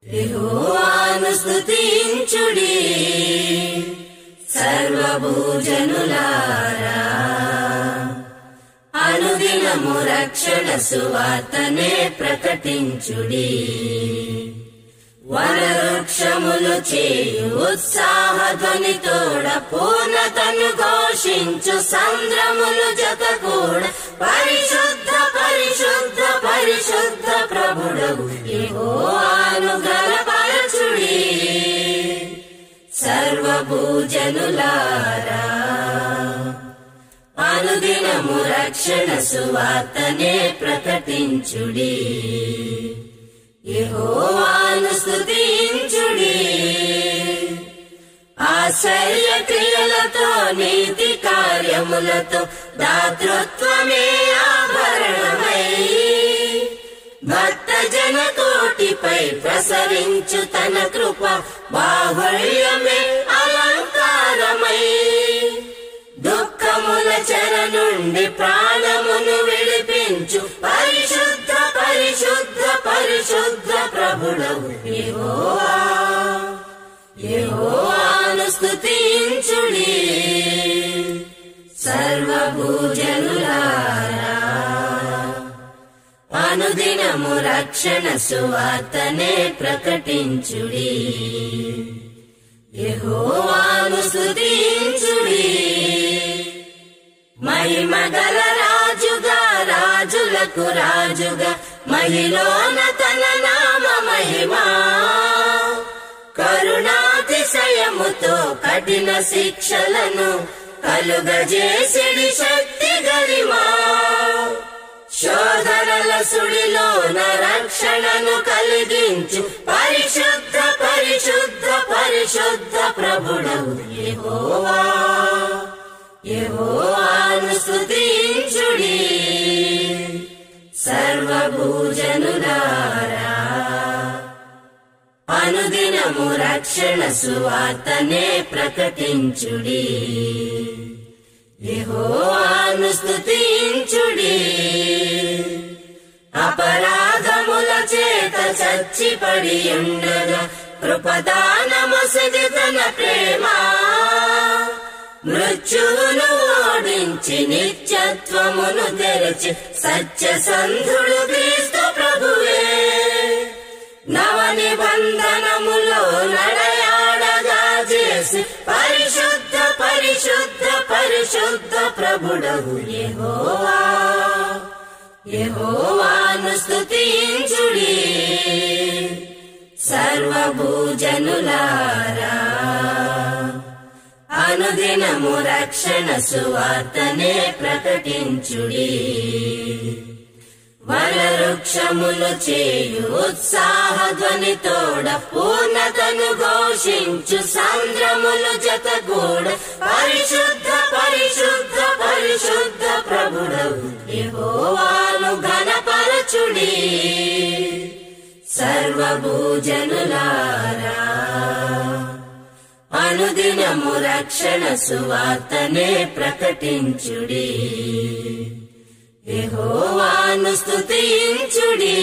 యెహోవాను స్తుతించుడి సర్వభూజనులారా, అనుదినము రక్షణ సువార్తనే ప్రకటించుడి. వనవృక్షములు చేయు ఉత్సాహ ధ్వనితోడ పూర్ణతను ఘోషించు సంద్రములు జతకూడ పరిశుద్ధ పరిశుద్ధ పరిశుద్ధ ప్రభుడవు యెహోవాను గణపరచుడి. సర్వభూజనులారా, అనుదినము రక్షణ సువార్తనే ప్రకటించుడి. యెహోవాను స్తుతించుడి. ఆశ్చర్య క్రియలతో నీతి కార్యములతో దాతృత్వమే ఆభరణమై భక్త జన కోటిపై ప్రసరించు తన కృప బాహుళ్యమే అలంకారమై దుఃఖముల చెర నుండి ప్రాణమును విడిపించు పరిశుద్ధ పరిశుద్ధ పరిశుద్ధ ప్రభుడవు యెహోవా. యెహోవాను స్తుతించుడి సర్వభూజనులారా, అనుదినము రక్షణ సువార్తనే ప్రకటించుడి. యెహోవాను స్తుతించుడి. మహిమగల రాజుగా రాజులకు రాజుగా మహిలోన తన నామ మహిమా కరుణాతిశయముతో కఠిన శిక్షలను కలుగజేసిడి శక్తి గరిమా. శోధనల సుడిలోన రక్షణను కలిగించు పరిశుద్ధ పరిశుద్ధ పరిశుద్ధ ప్రభుడవు యెహోవా. యెహోవాను స్తుతించుడి సర్వభూజనులారా, అనుదినము రక్షణ సువార్తనే ప్రకటించుడి. యెహోవాను స్తుతించుడి. అపరాధముల చేత చచ్చిపడి ఉండగా కృపదానమొసగి తన ప్రేమ మృత్యువును ఓడించి నిత్యత్వమును తెరచి సత్యసంధుడు క్రీస్తు ప్రభువే. నవ నిబంధనములో నడయాడగా చేసి పరిశుద్ధ పరిశుద్ధ పరిశుద్ధ ప్రభుడవు యెహోవా. యెహోవాను స్తుతించుడి సర్వభూజనులారా, అనుదినము రక్షణ సువార్తనే ప్రకటించుడి. వనవృక్షములు చేయు ఉత్సాహ ధ్వనితోడ పూర్ణతను ఘోషించు సంద్రములు జతగూడ పరిశుద్ధ పరిశుద్ధ పరిశుద్ధ ప్రభుడవు యెహోవాను ఘనపరచుడి. సర్వభూజనులారా, అనుదినము రక్షణ సువార్తనే ప్రకటించుడి. యెహోవాను స్తుతించుడి.